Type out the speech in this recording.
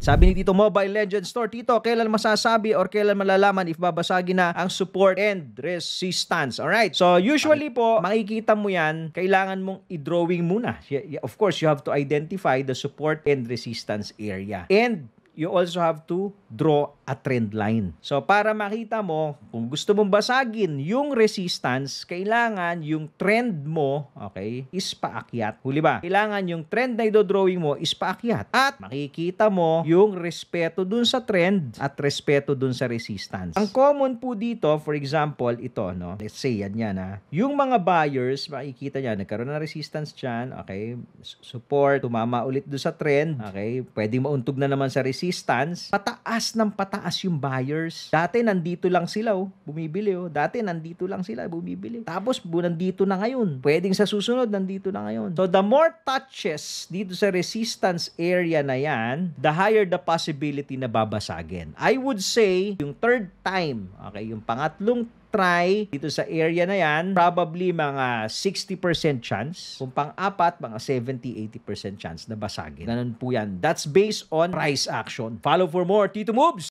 Sabi ni Tito Mobile Legends Store, Tito, kailan masasabi or kailan malalaman if babasagin na ang support and resistance? Alright, so usually po, makikita mo yan, kailangan mong i-drawing muna. Of course, you have to identify the support and resistance area. And you also have to draw a trend line. So, para makita mo, kung gusto mong basagin yung resistance, kailangan yung trend mo, okay, is paakyat. Huli ba? Kailangan yung trend na idodrawing mo is paakyat. At makikita mo yung respeto dun sa trend at respeto dun sa resistance. Ang common po dito, for example, ito, no? Let's say, yan ha. Yung mga buyers, makikita niya, nagkaroon ng resistance dyan, okay, support, tumama ulit dun sa trend, okay, pwedeng mauntog na naman sa resistance, pataas ng pataas yung buyers. Dati nandito lang sila, bumibili, Dati nandito lang sila, bumibili. Tapos nandito na ngayon. Pwedeng sa susunod, nandito na ngayon. So, the more touches dito sa resistance area na yan, the higher the possibility na babasagin. I would say, yung third time, okay, yung pangatlong try dito sa area na yan, probably mga 60% chance. Kung pang-apat, mga 70-80% chance na basagin. Ganun po yan. That's based on price action. Follow for more Tito Moves!